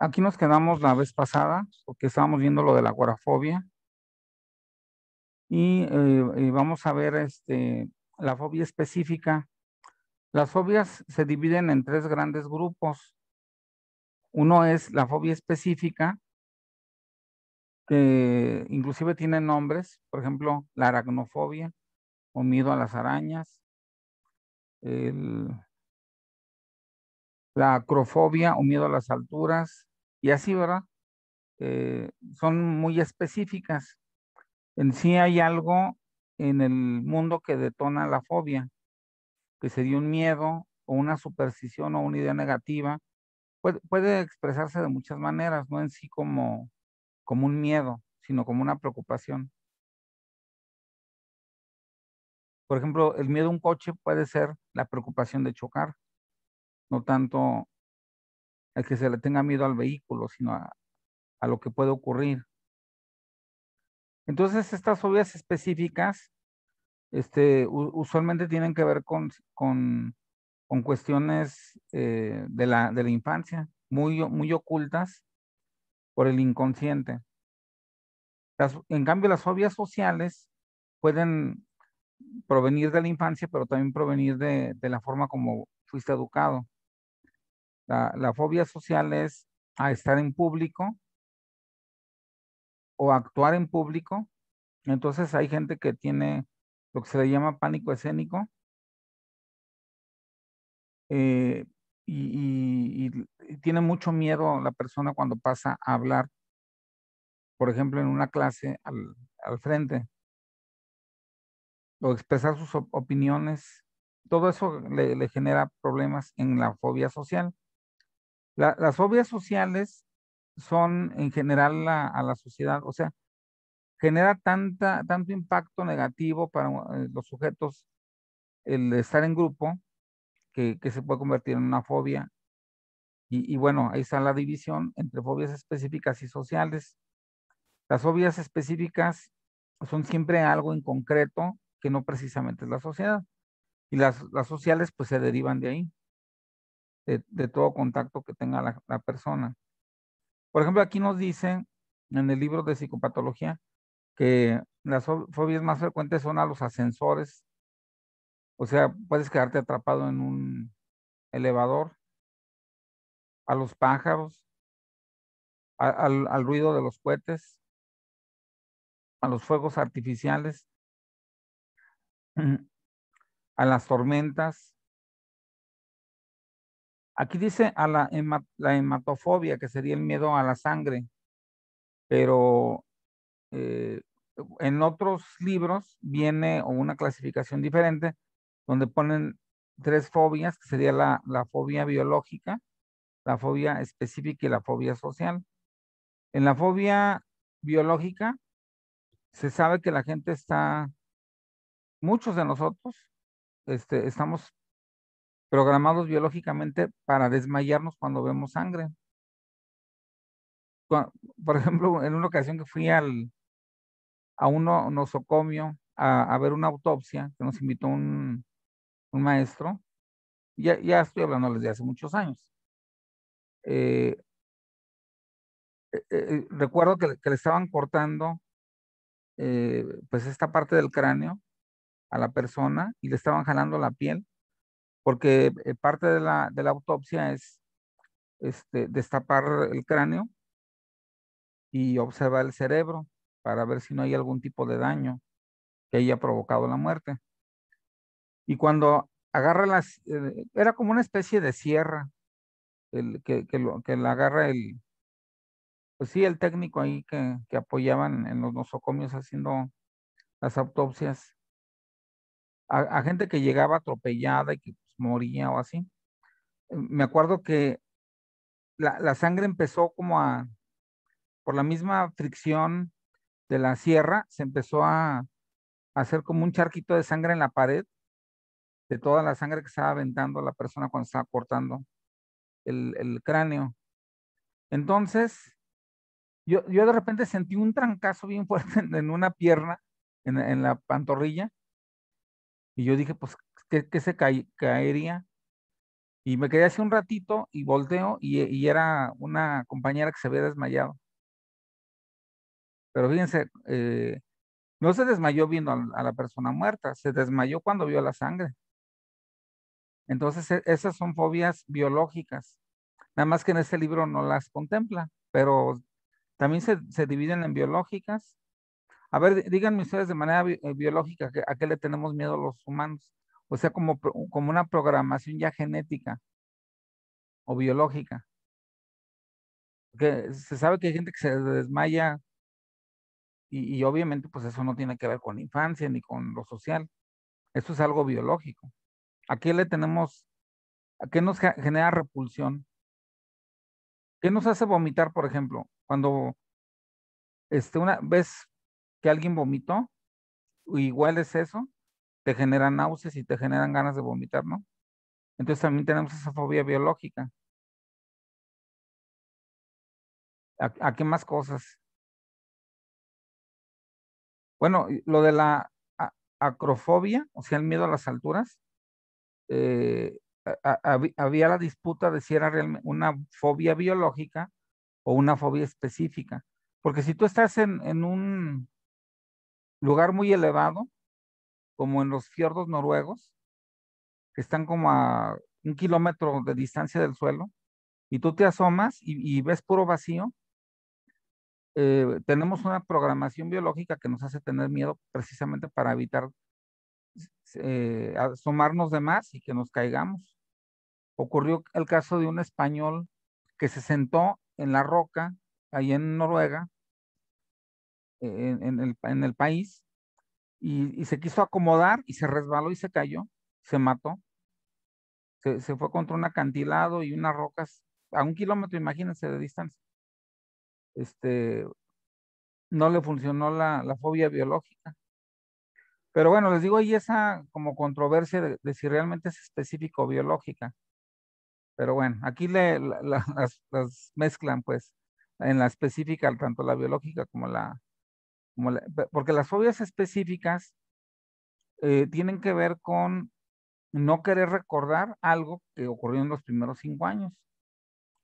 Aquí nos quedamos la vez pasada, porque estábamos viendo lo de la agorafobia, y vamos a ver la fobia específica. Las fobias se dividen en tres grandes grupos. Uno es la fobia específica, que inclusive tiene nombres, por ejemplo, la aracnofobia o miedo a las arañas, el- la acrofobia o miedo a las alturas, y así, ¿verdad? Son muy específicas. En sí hay algo en el mundo que detona la fobia, que sería un miedo o una superstición o una idea negativa. Puede expresarse de muchas maneras, no en sí como un miedo, sino como una preocupación. Por ejemplo, el miedo a un coche puede ser la preocupación de chocar, no tanto el que se le tenga miedo al vehículo, sino a lo que puede ocurrir. Entonces, estas fobias específicas, usualmente tienen que ver con cuestiones de la infancia, muy ocultas por el inconsciente. En cambio, las fobias sociales pueden provenir de la infancia, pero también provenir de la forma como fuiste educado. La fobia social es a estar en público o actuar en público. Entonces hay gente que tiene lo que se le llama pánico escénico, eh, y tiene mucho miedo la persona cuando pasa a hablar, por ejemplo, en una clase al frente, o expresar sus opiniones. Todo eso le genera problemas en la fobia social. Las fobias sociales son en general a la sociedad, o sea, genera tanto impacto negativo para los sujetos el estar en grupo que se puede convertir en una fobia. Y bueno, ahí está la división entre fobias específicas y sociales. Las fobias específicas son siempre algo en concreto que no precisamente es la sociedad. Y las sociales pues se derivan de ahí, de todo contacto que tenga la persona. Por ejemplo, aquí nos dice en el libro de psicopatología que las fobias más frecuentes son a los ascensores, o sea, puedes quedarte atrapado en un elevador, a los pájaros, al ruido de los cohetes, a los fuegos artificiales, a las tormentas. Aquí dice a la hematofobia, que sería el miedo a la sangre, pero eh, en otros libros viene o una clasificación diferente donde ponen tres fobias, que sería la fobia biológica, la fobia específica y la fobia social. En la fobia biológica se sabe que la gente muchos de nosotros, estamos programados biológicamente para desmayarnos cuando vemos sangre. Por ejemplo, en una ocasión que fui a un nosocomio a ver una autopsia que nos invitó un maestro, ya estoy hablando desde hace muchos años. Eh, Recuerdo que le estaban cortando pues esta parte del cráneo a la persona y le estaban jalando la piel, porque parte de la autopsia es destapar el cráneo y observar el cerebro para ver si no hay algún tipo de daño que haya provocado la muerte. Y cuando agarra era como una especie de sierra, que la agarra pues sí, el técnico ahí que apoyaban en los nosocomios haciendo las autopsias, a gente que llegaba atropellada y que pues, moría o así. Me acuerdo que la sangre empezó por la misma fricción de la sierra, se empezó a hacer como un charquito de sangre en la pared, de toda la sangre que estaba aventando la persona cuando estaba cortando el cráneo. Entonces, yo de repente sentí un trancazo bien fuerte en una pierna, en la pantorrilla, y yo dije, pues, ¿qué se caería? Y me quedé así un ratito y volteo y era una compañera que se había desmayado. Pero fíjense, no se desmayó viendo a la persona muerta, se desmayó cuando vio la sangre. Entonces, esas son fobias biológicas. Nada más que en este libro no las contempla, pero también se dividen en biológicas. A ver, díganme ustedes de manera biológica, ¿a qué le tenemos miedo los humanos? O sea, como una programación ya genética o biológica. Que se sabe que hay gente que se desmaya y obviamente pues eso no tiene que ver con la infancia ni con lo social. Eso es algo biológico. ¿A qué le tenemos, a qué nos genera repulsión? ¿Qué nos hace vomitar, por ejemplo? Cuando una vez que alguien vomitó, o igual es eso, te generan náuseas y te generan ganas de vomitar, ¿no? Entonces también tenemos esa fobia biológica. ¿A qué más cosas? Bueno, y lo de la acrofobia, o sea, el miedo a las alturas, eh, había la disputa de si era realmente una fobia biológica o una fobia específica. Porque si tú estás en un lugar muy elevado, como en los fiordos noruegos, que están como a 1 kilómetro de distancia del suelo, y tú te asomas y ves puro vacío, tenemos una programación biológica que nos hace tener miedo precisamente para evitar asomarnos de más y que nos caigamos. Ocurrió el caso de un español que se sentó en la roca, ahí en Noruega, en el país, y se quiso acomodar y se resbaló y se cayó, se mató, se fue contra un acantilado y unas rocas a 1 kilómetro, imagínense, de distancia. Este, no le funcionó la fobia biológica. Pero bueno, les digo, ahí esa como controversia de si realmente es específico o biológica. Pero bueno, aquí las mezclan pues en la específica, tanto la biológica porque las fobias específicas tienen que ver con no querer recordar algo que ocurrió en los primeros 5 años.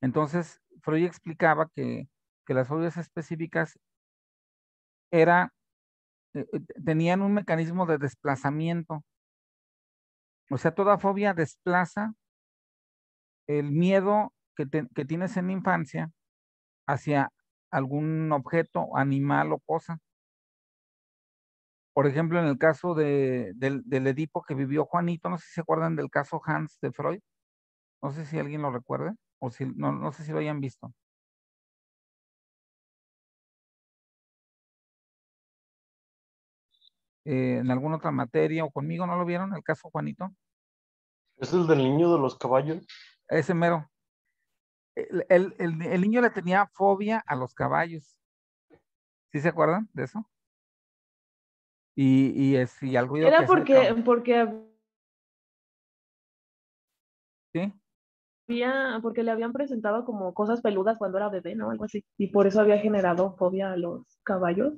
Entonces, Freud explicaba que las fobias específicas era, tenían un mecanismo de desplazamiento. O sea, toda fobia desplaza el miedo que tienes en la infancia hacia algún objeto, animal o cosa. Por ejemplo, en el caso del Edipo que vivió Juanito, no sé si se acuerdan del caso Hans de Freud, no sé si alguien lo recuerde, o si no sé si lo hayan visto. En alguna otra materia o conmigo, ¿no lo vieron? El caso Juanito, ¿Es el del niño de los caballos? ese mero. El niño le tenía fobia a los caballos, ¿sí se acuerdan de eso? Y al ruido que Era hacía el caballo. porque ¿Sí? porque le habían presentado como cosas peludas cuando era bebé, ¿no? Algo así. Y por eso había generado fobia a los caballos.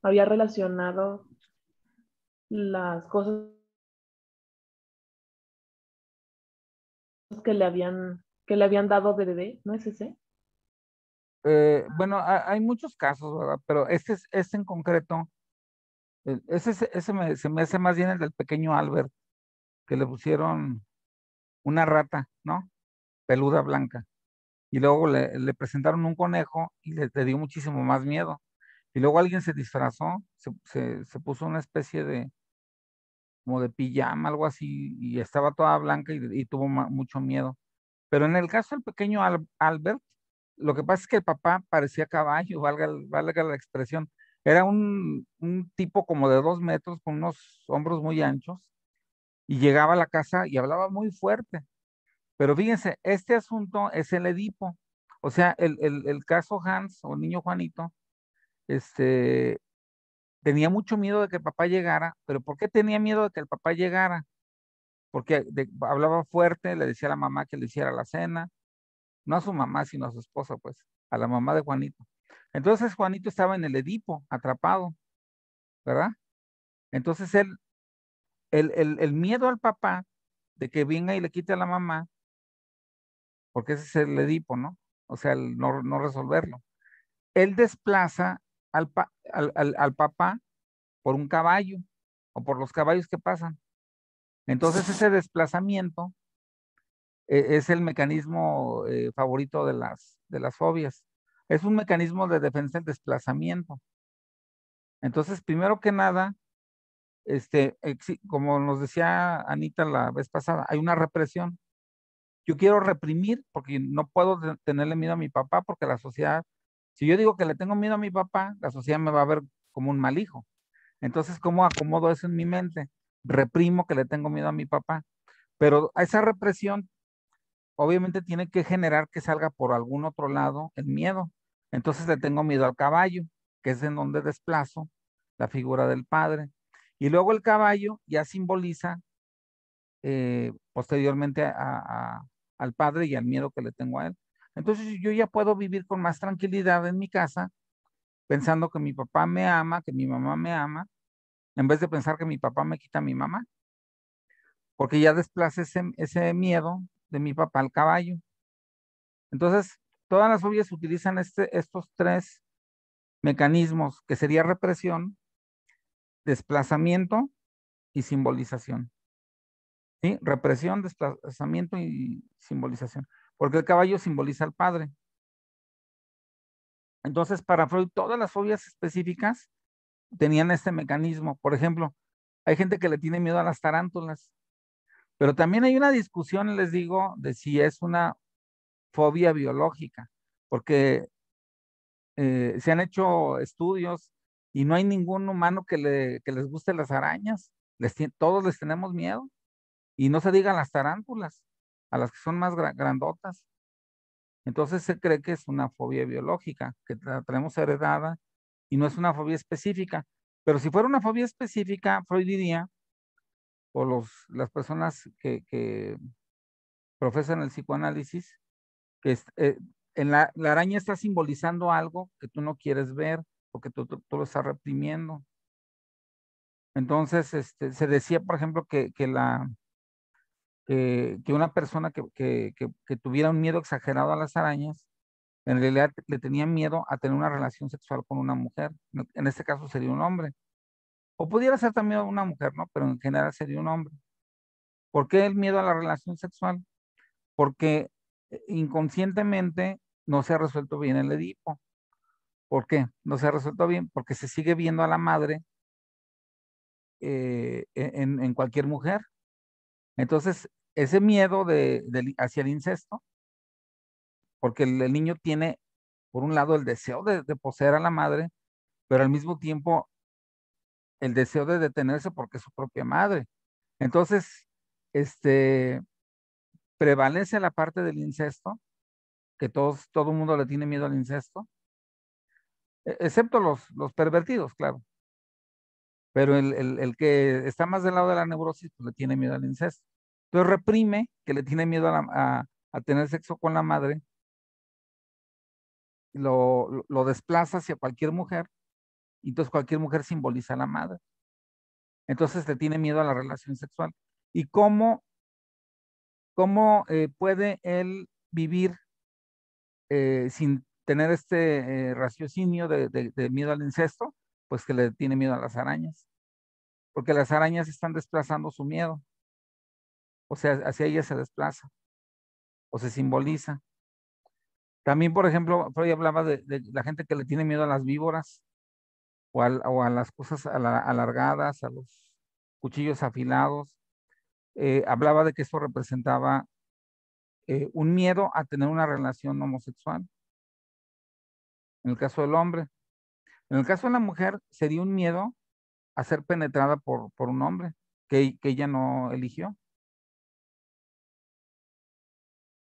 Había relacionado las cosas que le habían dado de bebé, ¿no es ese? Bueno, hay muchos casos, ¿verdad? Pero este en concreto, se me hace más bien el del pequeño Albert, que le pusieron una rata, ¿no? Peluda blanca. Y luego le presentaron un conejo y le dio muchísimo más miedo. Y luego alguien se disfrazó, se puso una especie de, como de pijama, algo así, y estaba toda blanca y tuvo mucho miedo. Pero en el caso del pequeño Albert, lo que pasa es que el papá parecía caballo, valga la expresión. Era un tipo como de 2 metros, con unos hombros muy anchos, y llegaba a la casa y hablaba muy fuerte. Pero fíjense, este asunto es el Edipo. O sea, el caso Hans o el niño Juanito, este, tenía mucho miedo de que el papá llegara, pero ¿por qué tenía miedo de que el papá llegara? Porque hablaba fuerte, le decía a la mamá que le hiciera la cena, no a su mamá, sino a su esposa, pues, a la mamá de Juanito. Entonces Juanito estaba en el Edipo, atrapado, ¿verdad? Entonces el miedo al papá de que venga y le quite a la mamá, porque ese es el Edipo, ¿no? O sea, el no resolverlo. Él desplaza al papá por un caballo o por los caballos que pasan. Entonces ese desplazamiento es el mecanismo favorito de las fobias. Es un mecanismo de defensa del desplazamiento. Entonces, primero que nada, como nos decía Anita la vez pasada, hay una represión. Yo quiero reprimir porque no puedo tenerle miedo a mi papá porque la sociedad, si yo digo que le tengo miedo a mi papá, la sociedad me va a ver como un mal hijo. Entonces, ¿cómo acomodo eso en mi mente? Reprimo que le tengo miedo a mi papá. Pero a esa represión, obviamente, tiene que generar que salga por algún otro lado el miedo. Entonces le tengo miedo al caballo, que es en donde desplazo la figura del padre. Y luego el caballo ya simboliza posteriormente al padre y al miedo que le tengo a él. Entonces yo ya puedo vivir con más tranquilidad en mi casa, pensando que mi papá me ama, que mi mamá me ama, en vez de pensar que mi papá me quita a mi mamá, porque ya desplaza ese miedo de mi papá al caballo. Entonces, todas las fobias utilizan estos tres mecanismos, que sería represión, desplazamiento y simbolización. ¿Sí? Represión, desplazamiento y simbolización. Porque el caballo simboliza al padre. Entonces, para Freud, todas las fobias específicas tenían este mecanismo. Por ejemplo, hay gente que le tiene miedo a las tarántulas, pero también hay una discusión, les digo, de si es una fobia biológica, porque se han hecho estudios y no hay ningún humano que les guste las arañas. Todos les tenemos miedo. Y no se digan las tarántulas, a las que son más grandotas. Entonces se cree que es una fobia biológica, que la tenemos heredada y no es una fobia específica. Pero si fuera una fobia específica, Freud diría, o las personas que profesan el psicoanálisis, que la araña está simbolizando algo que tú no quieres ver, porque tú lo estás reprimiendo. Entonces, se decía, por ejemplo, que una persona que tuviera un miedo exagerado a las arañas, en realidad le tenía miedo a tener una relación sexual con una mujer. En este caso sería un hombre. O pudiera ser también una mujer, ¿no? Pero en general sería un hombre. ¿Por qué el miedo a la relación sexual? Porque inconscientemente no se ha resuelto bien el Edipo. ¿Por qué? No se ha resuelto bien porque se sigue viendo a la madre en cualquier mujer. Entonces, ese miedo hacia el incesto, porque el niño tiene, por un lado, el deseo de poseer a la madre, pero al mismo tiempo el deseo de detenerse porque es su propia madre. Entonces, este, prevalece la parte del incesto, que todo el mundo le tiene miedo al incesto, excepto los pervertidos, claro. Pero el que está más del lado de la neurosis, pues le tiene miedo al incesto. Entonces reprime que le tiene miedo a tener sexo con la madre, lo desplaza hacia cualquier mujer, y entonces cualquier mujer simboliza a la madre. Entonces le tiene miedo a la relación sexual. ¿Y cómo puede él vivir sin tener este raciocinio de miedo al incesto? Pues que le tiene miedo a las arañas, porque las arañas están desplazando su miedo, o sea, hacia ellas se desplaza o se simboliza. También, por ejemplo, Freud hablaba de la gente que le tiene miedo a las víboras o a las cosas alargadas, a los cuchillos afilados. Hablaba de que eso representaba un miedo a tener una relación homosexual, en el caso del hombre. En el caso de la mujer, sería un miedo a ser penetrada por un hombre que ella no eligió.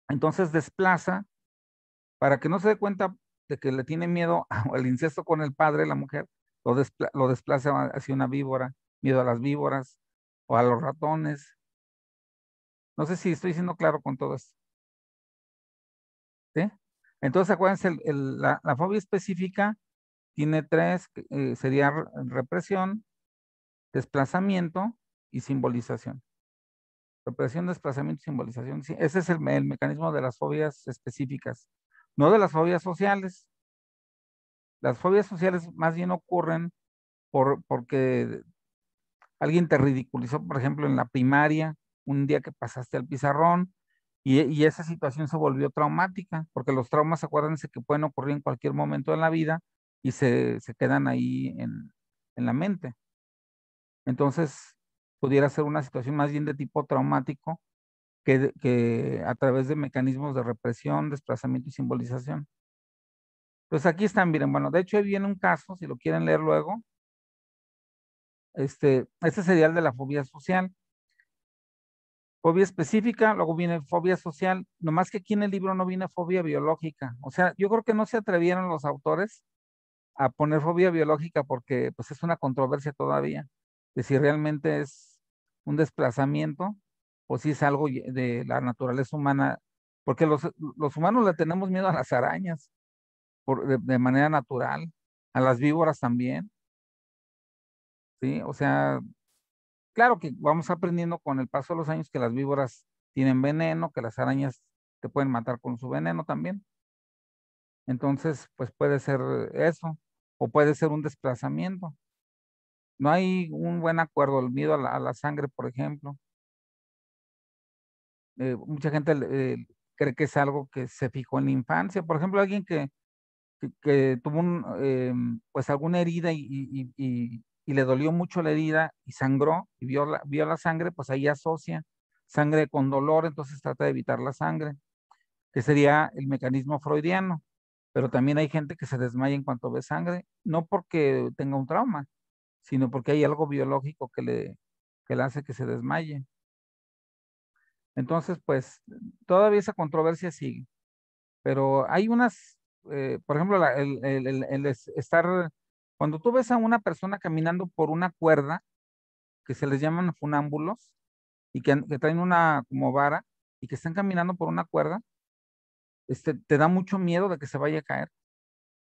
Entonces desplaza, para que no se dé cuenta de que le tiene miedo al incesto con el padre, la mujer, lo desplaza hacia una víbora, miedo a las víboras o a los ratones. No sé si estoy siendo claro con todo esto. ¿Sí? Entonces, acuérdense, la fobia específica tiene tres, sería represión, desplazamiento y simbolización. Represión, desplazamiento, simbolización. Sí, ese es el mecanismo de las fobias específicas, no de las fobias sociales. Las fobias sociales más bien ocurren porque alguien te ridiculizó, por ejemplo, en la primaria, un día que pasaste al pizarrón, y esa situación se volvió traumática, porque los traumas, acuérdense que pueden ocurrir en cualquier momento de la vida y se quedan ahí en la mente. Entonces, pudiera ser una situación más bien de tipo traumático que a través de mecanismos de represión, desplazamiento y simbolización. Entonces aquí están, miren, bueno, de hecho ahí viene un caso, si lo quieren leer luego, este sería el de la fobia social. Fobia específica, luego viene fobia social, nomás que aquí en el libro no viene fobia biológica. O sea, yo creo que no se atrevieron los autores a poner fobia biológica porque pues es una controversia todavía, de si realmente es un desplazamiento o si es algo de la naturaleza humana, porque los humanos le tenemos miedo a las arañas de manera natural, a las víboras también, ¿sí? O sea, claro que vamos aprendiendo con el paso de los años que las víboras tienen veneno, que las arañas te pueden matar con su veneno también. Entonces, pues puede ser eso, o puede ser un desplazamiento. No hay un buen acuerdo, el miedo a la sangre, por ejemplo. Mucha gente cree que es algo que se fijó en la infancia. Por ejemplo, alguien que tuvo pues alguna herida y le dolió mucho la herida y sangró y vio la sangre, pues ahí asocia sangre con dolor, entonces trata de evitar la sangre, que sería el mecanismo freudiano. Pero también hay gente que se desmaya en cuanto ve sangre, no porque tenga un trauma, sino porque hay algo biológico que le hace que se desmaye. Entonces, pues todavía esa controversia sigue, pero hay unas, por ejemplo, estar, cuando tú ves a una persona caminando por una cuerda, que se les llaman funámbulos, y que traen una como vara, y que están caminando por una cuerda, te da mucho miedo de que se vaya a caer,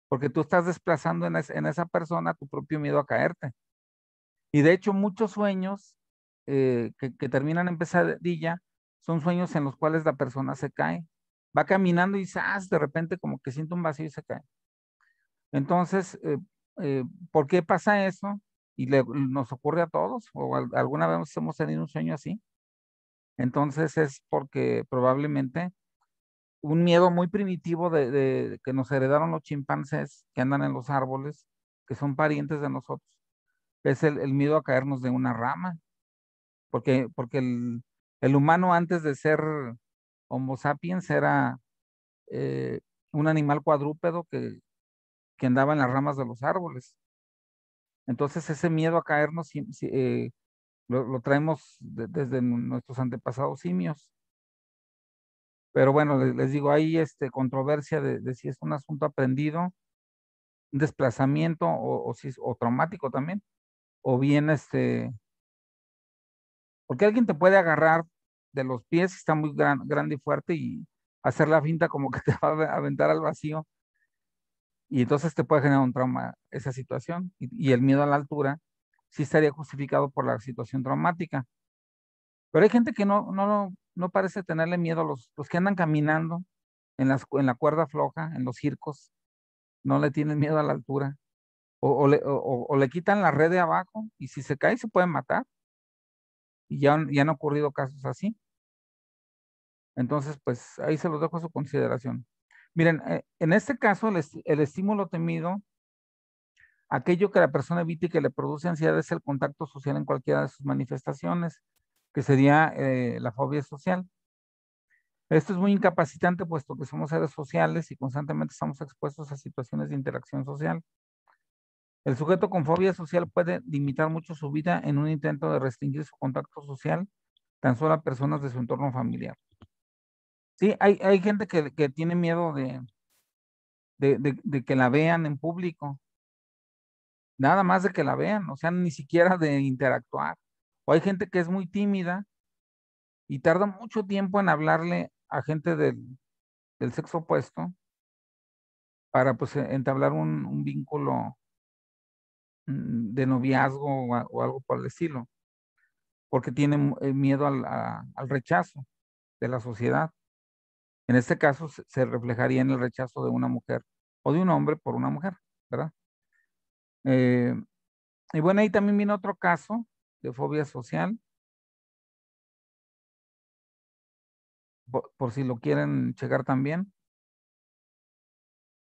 porque tú estás desplazando en esa persona tu propio miedo a caerte. Y de hecho, muchos sueños que terminan en pesadilla son sueños en los cuales la persona se cae. Va caminando y ¡zas! De repente como que siente un vacío y se cae. Entonces, ¿por qué pasa eso? Y nos ocurre a todos, o alguna vez hemos tenido un sueño así. Entonces es porque probablemente un miedo muy primitivo que nos heredaron los chimpancés que andan en los árboles, que son parientes de nosotros, es el miedo a caernos de una rama, porque el humano antes de ser Homo sapiens era eh, un animal cuadrúpedo que andaba en las ramas de los árboles. Entonces ese miedo a caernos lo traemos desde nuestros antepasados simios. Pero bueno, les digo, hay controversia de si es un asunto aprendido, un desplazamiento o si o traumático también, o bien porque alguien te puede agarrar de los pies, está muy grande y fuerte y hacer la finta como que te va a aventar al vacío y entonces te puede generar un trauma esa situación y el miedo a la altura sí estaría justificado por la situación traumática. Pero hay gente que no parece tenerle miedo a los que andan caminando en la cuerda floja, en los circos, no le tienen miedo a la altura. O le quitan la red de abajo y si se cae se puede matar. Y ya han ocurrido casos así. Entonces, pues ahí se los dejo a su consideración. Miren, en este caso, el estímulo temido, aquello que la persona evita y que le produce ansiedad es el contacto social en cualquiera de sus manifestaciones, que sería la fobia social. Esto es muy incapacitante, puesto que somos seres sociales y constantemente estamos expuestos a situaciones de interacción social. El sujeto con fobia social puede limitar mucho su vida en un intento de restringir su contacto social, tan solo a personas de su entorno familiar. Sí, hay gente que tiene miedo de que la vean en público, nada más de que la vean, o sea, ni siquiera de interactuar. O hay gente que es muy tímida y tarda mucho tiempo en hablarle a gente del sexo opuesto para pues entablar un vínculo de noviazgo o algo por el estilo. porque tiene miedo al rechazo de la sociedad. En este caso se reflejaría en el rechazo de una mujer o de un hombre por una mujer, ¿verdad? Eh, y bueno, ahí también viene otro caso de fobia social, por si lo quieren checar también.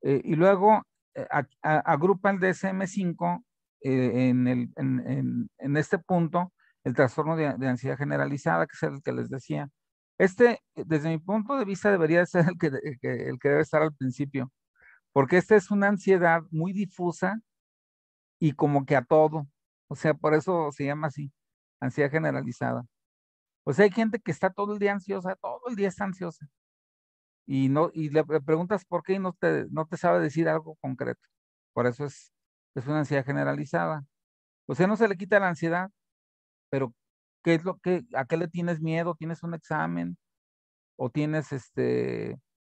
Y luego agrupa el DSM-5 en este punto, el trastorno de ansiedad generalizada, que es el que les decía. Desde mi punto de vista, debería ser el que debe estar al principio, porque esta es una ansiedad muy difusa y como que a todo. O sea, por eso se llama así, ansiedad generalizada. O sea, hay gente que está todo el día ansiosa, todo el día está ansiosa. Y no, y le preguntas por qué y no te sabe decir algo concreto. Por eso es una ansiedad generalizada. O sea, no se le quita la ansiedad, pero ¿qué es a qué le tienes miedo? ¿Tienes un examen? ¿O tienes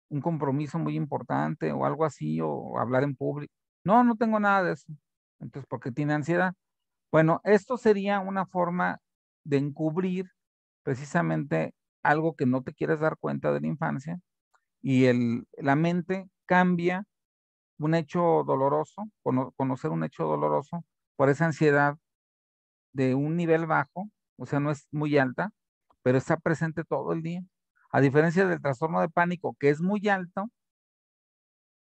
un compromiso muy importante o algo así? ¿O hablar en público? No, no tengo nada de eso. Entonces, ¿por qué tiene ansiedad? Bueno, esto sería una forma de encubrir precisamente algo que no te quieres dar cuenta de la infancia y la mente cambia un hecho doloroso, conocer un hecho doloroso por esa ansiedad de un nivel bajo, o sea, no es muy alta, pero está presente todo el día. A diferencia del trastorno de pánico, que es muy alto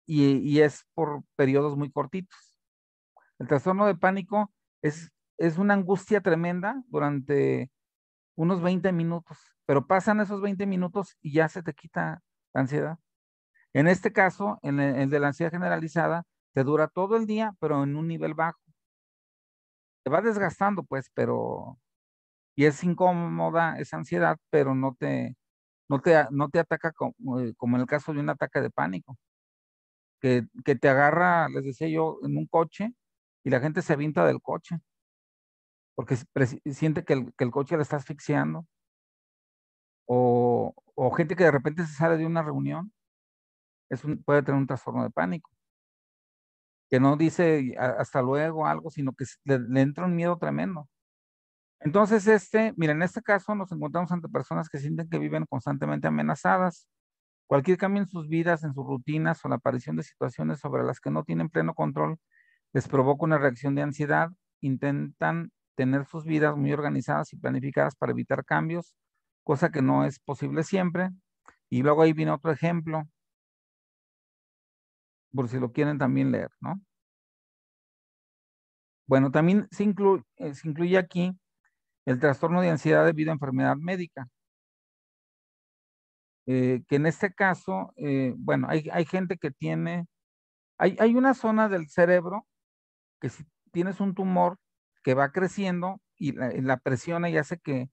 y es por periodos muy cortitos. El trastorno de pánico es una angustia tremenda durante unos 20 minutos, pero pasan esos 20 minutos y ya se te quita la ansiedad. En este caso, en el de la ansiedad generalizada, te dura todo el día, pero en un nivel bajo. Te va desgastando, pues, y es incómoda esa ansiedad, pero no te ataca como en el caso de un ataque de pánico, que te agarra, les decía yo, en un coche y la gente se avienta del coche, porque siente que el coche la está asfixiando, o gente que de repente se sale de una reunión, puede tener un trastorno de pánico, que no dice hasta luego algo, sino que le entra un miedo tremendo. Entonces, mira, en este caso nos encontramos ante personas que sienten que viven constantemente amenazadas. Cualquier cambio en sus vidas, en sus rutinas o la aparición de situaciones sobre las que no tienen pleno control les provoca una reacción de ansiedad. Intentan tener sus vidas muy organizadas y planificadas para evitar cambios, cosa que no es posible siempre. Y luego ahí viene otro ejemplo, por si lo quieren también leer, ¿no? Bueno, también se incluye aquí el trastorno de ansiedad debido a enfermedad médica, que en este caso, bueno, hay gente que hay una zona del cerebro que si tienes un tumor que va creciendo y la presiona y hace que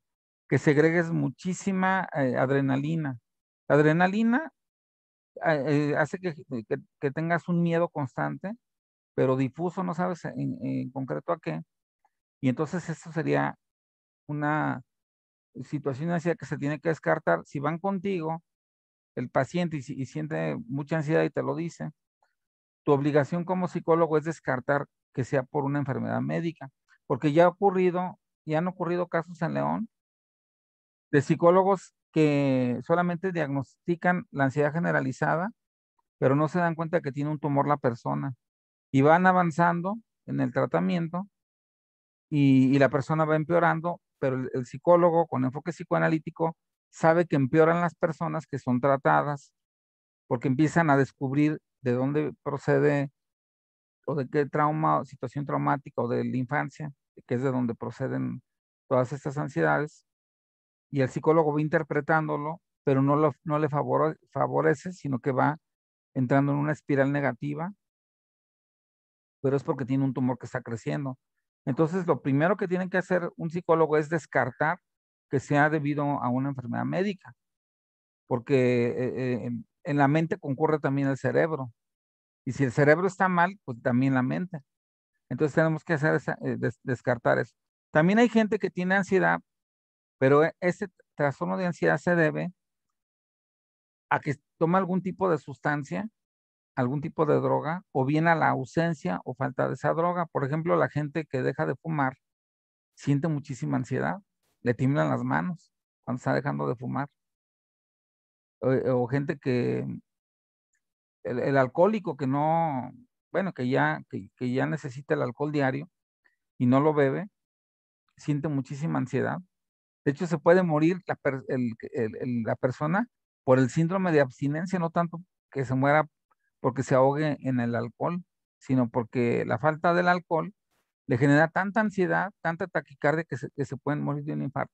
segregues muchísima adrenalina. La adrenalina hace que tengas un miedo constante, pero difuso, no sabes en concreto a qué. Y entonces esto sería una situación así que se tiene que descartar. Si van contigo, el paciente, y siente mucha ansiedad y te lo dice, tu obligación como psicólogo es descartar que sea por una enfermedad médica, porque ya han ocurrido casos en León de psicólogos que solamente diagnostican la ansiedad generalizada, pero no se dan cuenta que tiene un tumor la persona y van avanzando en el tratamiento y la persona va empeorando, pero el psicólogo con enfoque psicoanalítico sabe que empeoran las personas que son tratadas porque empiezan a descubrir de dónde procede o de qué trauma, situación traumática o de la infancia, que es de donde proceden todas estas ansiedades, y el psicólogo va interpretándolo, pero no le favorece, sino que va entrando en una espiral negativa, pero es porque tiene un tumor que está creciendo. Entonces, lo primero que tiene que hacer un psicólogo es descartar que sea debido a una enfermedad médica, porque en la mente concurre también el cerebro, y si el cerebro está mal, pues también la mente. Entonces tenemos que descartar eso. También hay gente que tiene ansiedad, pero ese trastorno de ansiedad se debe a que toma algún tipo de sustancia, algún tipo de droga, o bien a la ausencia o falta de esa droga. Por ejemplo, la gente que deja de fumar siente muchísima ansiedad le tiemblan las manos cuando está dejando de fumar. O gente que, el alcohólico que no, bueno, que ya necesita el alcohol diario y no lo bebe, siente muchísima ansiedad. De hecho, se puede morir la persona por el síndrome de abstinencia, no tanto que se muera porque se ahogue en el alcohol, sino porque la falta del alcohol le genera tanta ansiedad, tanta taquicardia que se pueden morir de un infarto.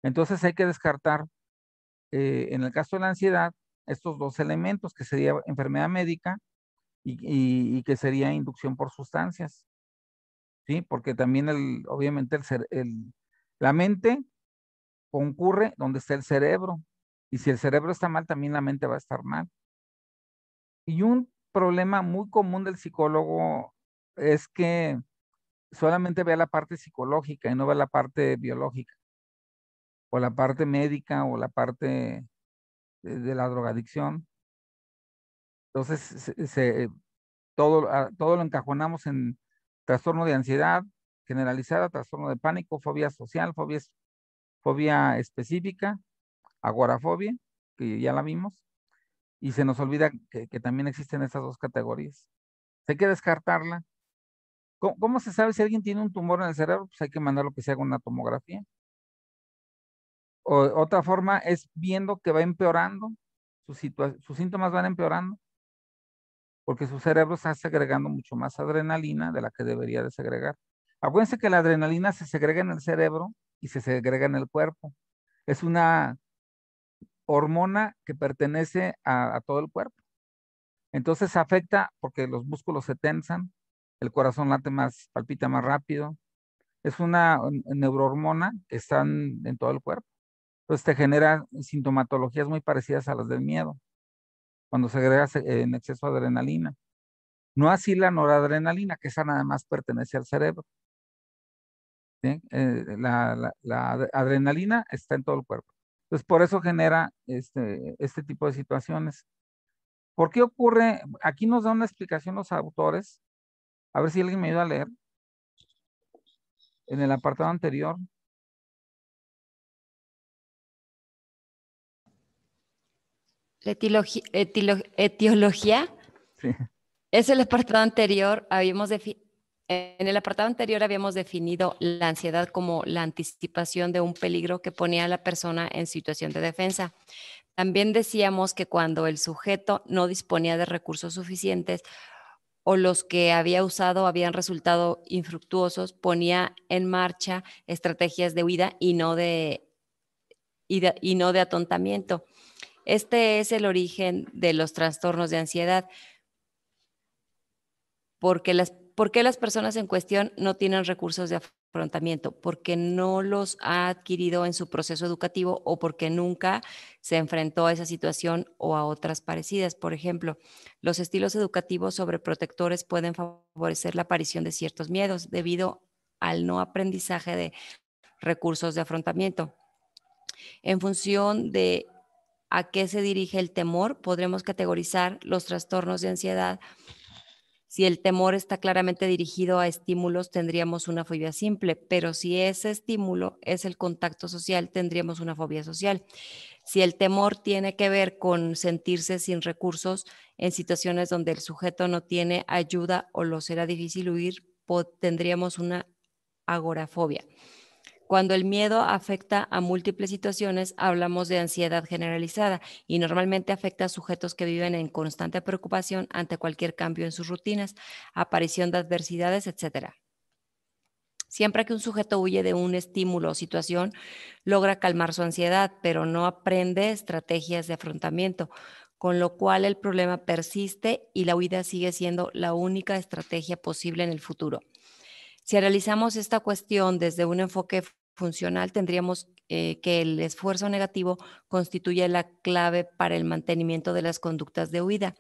Entonces hay que descartar, en el caso de la ansiedad, estos dos elementos, que sería enfermedad médica y que sería inducción por sustancias, ¿sí? Porque también obviamente la mente concurre donde está el cerebro, y si el cerebro está mal, también la mente va a estar mal. Y un problema muy común del psicólogo es que solamente ve la parte psicológica y no ve la parte biológica, o la parte médica, o la parte de la drogadicción. Entonces, todo lo encajonamos en trastorno de ansiedad generalizada, trastorno de pánico, fobia social, fobia específica, agorafobia, que ya la vimos, y se nos olvida que también existen estas dos categorías. Hay que descartarla. ¿Cómo se sabe si alguien tiene un tumor en el cerebro? Pues hay que mandarlo que se haga una tomografía. Otra forma es viendo que va empeorando, sus síntomas van empeorando, porque su cerebro está segregando mucho más adrenalina de la que debería de segregar. Acuérdense que la adrenalina se segrega en el cerebro y se segrega en el cuerpo. Es una hormona que pertenece a todo el cuerpo. Entonces afecta porque los músculos se tensan, el corazón late más, palpita más rápido. Es una neurohormona que está en todo el cuerpo. Entonces te genera sintomatologías muy parecidas a las del miedo, cuando segregas en exceso de adrenalina. No así la noradrenalina, que esa nada más pertenece al cerebro, ¿sí? La adrenalina está en todo el cuerpo. Entonces por eso genera este tipo de situaciones. ¿Por qué ocurre? Aquí nos da una explicación los autores. A ver si alguien me ayuda a leer. En el apartado anterior. La etiología Sí. es el apartado anterior. En el apartado anterior habíamos definido la ansiedad como la anticipación de un peligro que ponía a la persona en situación de defensa. También decíamos que cuando el sujeto no disponía de recursos suficientes o los que había usado habían resultado infructuosos, ponía en marcha estrategias de huida y no de atontamiento. Este es el origen de los trastornos de ansiedad, ¿por qué las personas en cuestión no tienen recursos de afrontamiento? Porque no los ha adquirido en su proceso educativo o porque nunca se enfrentó a esa situación o a otras parecidas. Por ejemplo, los estilos educativos sobreprotectores pueden favorecer la aparición de ciertos miedos debido al no aprendizaje de recursos de afrontamiento. En función de a qué se dirige el temor, podremos categorizar los trastornos de ansiedad. Si el temor está claramente dirigido a estímulos, tendríamos una fobia simple, pero si ese estímulo es el contacto social, tendríamos una fobia social. Si el temor tiene que ver con sentirse sin recursos en situaciones donde el sujeto no tiene ayuda o lo será difícil huir, tendríamos una agorafobia. Cuando el miedo afecta a múltiples situaciones, hablamos de ansiedad generalizada y normalmente afecta a sujetos que viven en constante preocupación ante cualquier cambio en sus rutinas, aparición de adversidades, etc. Siempre que un sujeto huye de un estímulo o situación, logra calmar su ansiedad, pero no aprende estrategias de afrontamiento, con lo cual el problema persiste y la huida sigue siendo la única estrategia posible en el futuro. Si analizamos esta cuestión desde un enfoque funcional, tendríamos que el esfuerzo negativo constituye la clave para el mantenimiento de las conductas de huida,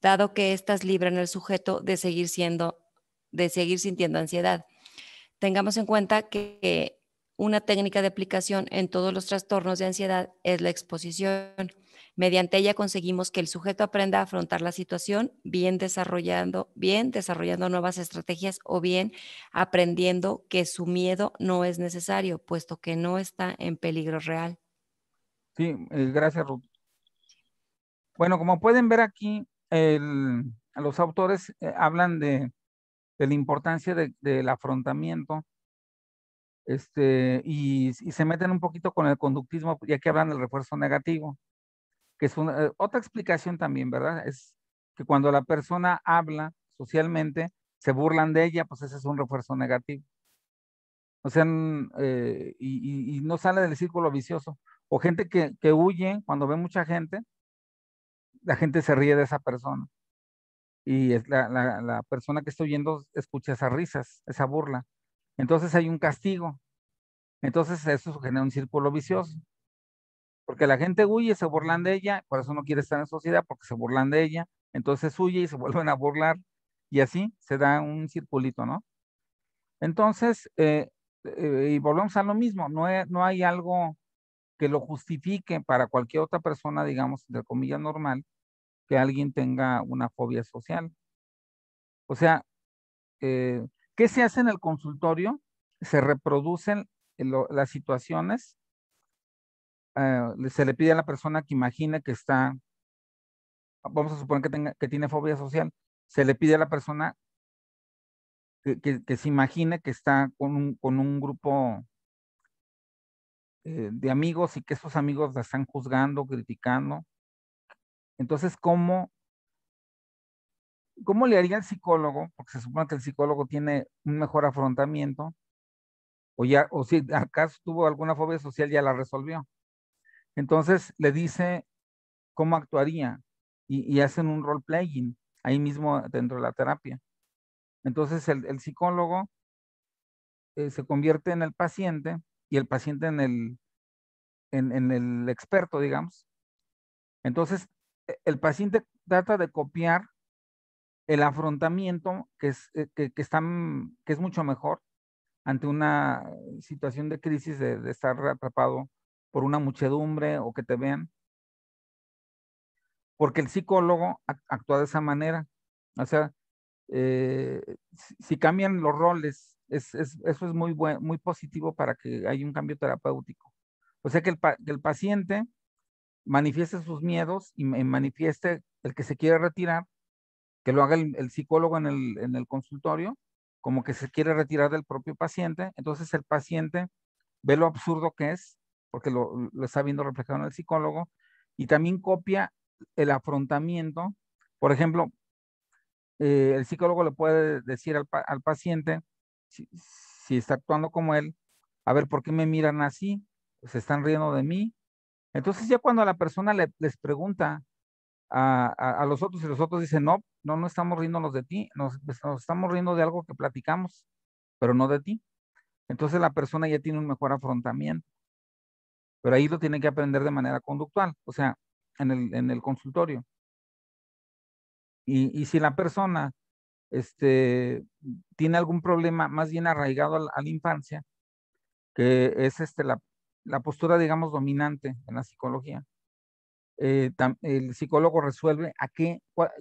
dado que éstas libran al sujeto de seguir sintiendo ansiedad. Tengamos en cuenta que Una técnica de aplicación en todos los trastornos de ansiedad es la exposición. Mediante ella conseguimos que el sujeto aprenda a afrontar la situación, bien desarrollando nuevas estrategias o bien aprendiendo que su miedo no es necesario, puesto que no está en peligro real. Sí, gracias, Ruth. Bueno, como pueden ver aquí, los autores hablan de la importancia del afrontamiento, y se meten un poquito con el conductismo, ya que hablan del refuerzo negativo, que es otra explicación también, ¿verdad? Es que cuando la persona habla socialmente, se burlan de ella, pues ese es un refuerzo negativo. O sea, y no sale del círculo vicioso. O gente que huye cuando ve mucha gente, la gente se ríe de esa persona. Y es la persona que está huyendo escucha esas risas, esa burla. Entonces hay un castigo. Entonces eso genera un círculo vicioso. Porque la gente huye, se burlan de ella, por eso no quiere estar en sociedad, porque se burlan de ella. Entonces huye y se vuelven a burlar. Y así se da un circulito, ¿no? Entonces, y volvemos a lo mismo, no hay algo que lo justifique para cualquier otra persona, digamos, de comillas normal, que alguien tenga una fobia social. O sea, ¿qué se hace en el consultorio? Se reproducen las situaciones, se le pide a la persona que imagine que está, vamos a suponer que tiene fobia social, se le pide a la persona que se imagine que está con un grupo de amigos y que esos amigos la están juzgando, criticando. Entonces, ¿cómo le haría el psicólogo? Porque se supone que el psicólogo tiene un mejor afrontamiento, o si acaso tuvo alguna fobia social, ya la resolvió. Entonces le dice cómo actuaría y hacen un role playing ahí mismo dentro de la terapia. Entonces el psicólogo se convierte en el paciente y el paciente en el experto, digamos. Entonces el paciente trata de copiar el afrontamiento que es mucho mejor ante una situación de crisis de estar atrapado por una muchedumbre o que te vean, porque el psicólogo actúa de esa manera. O sea, si cambian los roles, eso es muy positivo para que haya un cambio terapéutico. O sea, que el paciente manifieste sus miedos y manifieste el que se quiere retirar, que lo haga el psicólogo en el consultorio, como que se quiere retirar del propio paciente. Entonces el paciente ve lo absurdo que es, porque lo está viendo reflejado en el psicólogo, y también copia el afrontamiento. Por ejemplo, el psicólogo le puede decir al paciente, si está actuando como él, a ver, ¿por qué me miran así? ¿Se están riendo de mí? Entonces ya cuando la persona les pregunta a los otros y los otros dicen, no estamos riéndonos de ti, nos estamos riendo de algo que platicamos, pero no de ti. Entonces la persona ya tiene un mejor afrontamiento, pero ahí lo tiene que aprender de manera conductual, o sea, en el consultorio. Y si la persona tiene algún problema más bien arraigado a la infancia, que es la postura, digamos, dominante en la psicología, el psicólogo resuelve qué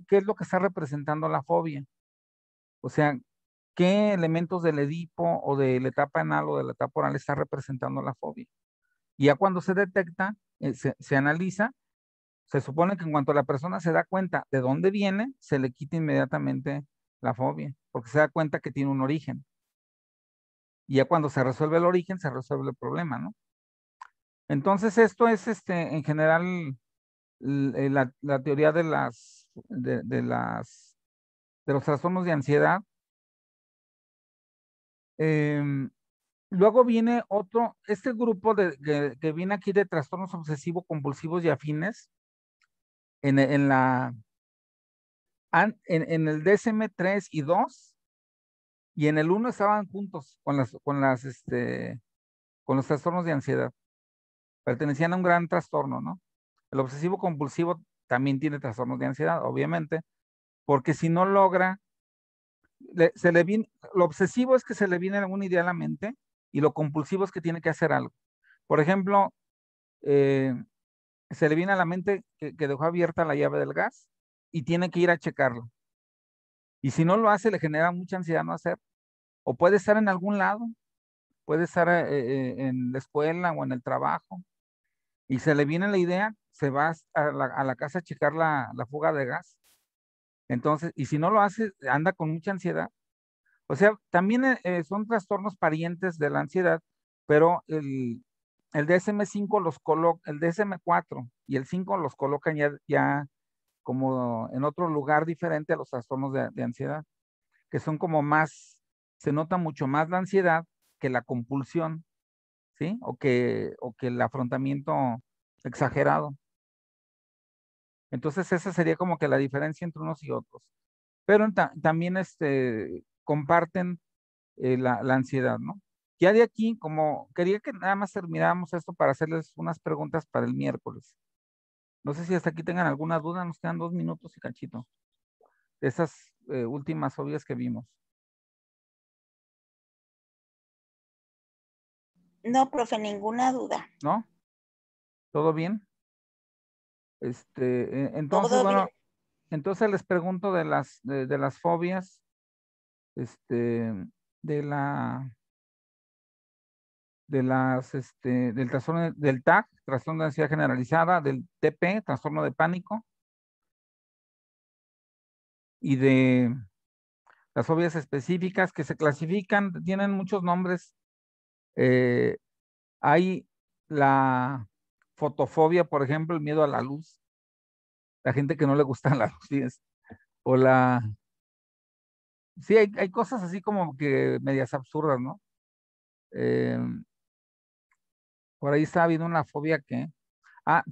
es lo que está representando la fobia. O sea, qué elementos del Edipo o de la etapa anal o de la etapa oral está representando la fobia. Y ya cuando se detecta, se analiza, se supone que en cuanto la persona se da cuenta de dónde viene, se le quita inmediatamente la fobia, porque se da cuenta que tiene un origen. Y ya cuando se resuelve el origen, se resuelve el problema, ¿no? Entonces, esto es en general la teoría de los trastornos de ansiedad. Luego viene este grupo que viene aquí de trastornos obsesivos compulsivos y afines, en el DSM-3 y 2, y en el 1 estaban juntos con los trastornos de ansiedad. Pertenecían a un gran trastorno, ¿no? El obsesivo compulsivo también tiene trastornos de ansiedad, obviamente, porque si no logra, lo obsesivo es que se le viene alguna idea a la mente y lo compulsivo es que tiene que hacer algo. Por ejemplo, se le viene a la mente que dejó abierta la llave del gas y tiene que ir a checarlo. Y si no lo hace, le genera mucha ansiedad no hacer. O puede estar en algún lado, puede estar en la escuela o en el trabajo, y se le viene la idea, se va a la casa a checar la fuga de gas. Entonces, y si no lo hace, anda con mucha ansiedad. O sea, también son trastornos parientes de la ansiedad, pero el DSM-5 el DSM-4 y el 5 los colocan ya como en otro lugar diferente a los trastornos de ansiedad, que son como más, se nota mucho más la ansiedad que la compulsión, ¿sí? O que el afrontamiento exagerado. Entonces esa sería como que la diferencia entre unos y otros. Pero también comparten la ansiedad, ¿no? Ya de aquí, como quería que nada más termináramos esto para hacerles unas preguntas para el miércoles. No sé si hasta aquí tengan alguna duda, nos quedan 2 minutos y cachito. De esas últimas obvias que vimos. No, profe, ninguna duda. ¿No? ¿Todo bien? Entonces, Todo bueno, bien. entonces les pregunto de las fobias, de del trastorno del TAG, trastorno de ansiedad generalizada, del TP, trastorno de pánico, y de las fobias específicas que se clasifican, tienen muchos nombres. Hay la fotofobia, por ejemplo, el miedo a la luz, la gente que no le gusta la luz, fíjense. O sí, hay cosas así como que medias absurdas, ¿no? Eh, por ahí estaba viendo una fobia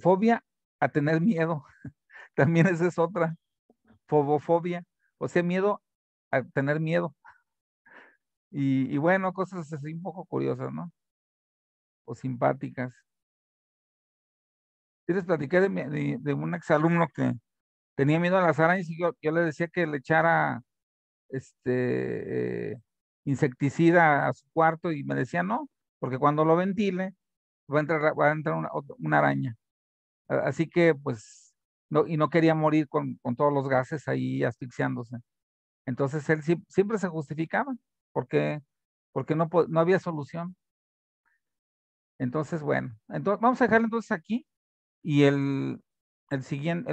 fobia a tener miedo, también esa es otra, fobofobia, o sea, miedo a tener miedo. Y bueno, cosas así un poco curiosas, ¿no? O simpáticas. Sí les platiqué de un exalumno que tenía miedo a las arañas y yo le decía que le echara insecticida a su cuarto y me decía no, porque cuando lo ventile va a entrar una araña. Así que pues, no, y no quería morir con todos los gases ahí asfixiándose. Entonces él siempre se justificaba, porque no había solución. Entonces, bueno, entonces vamos a dejarlo entonces aquí y el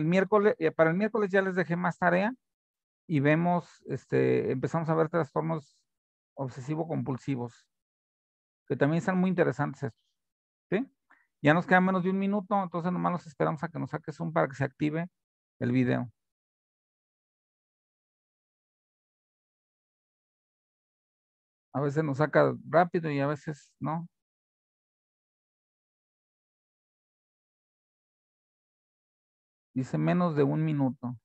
miércoles, para el miércoles ya les dejé más tarea y empezamos a ver trastornos obsesivo-compulsivos, que también están muy interesantes estos, ¿sí? Ya nos queda menos de 1 minuto, entonces nomás nos esperamos a que nos saques para que se active el video. A veces nos saca rápido y a veces no. Dice menos de 1 minuto.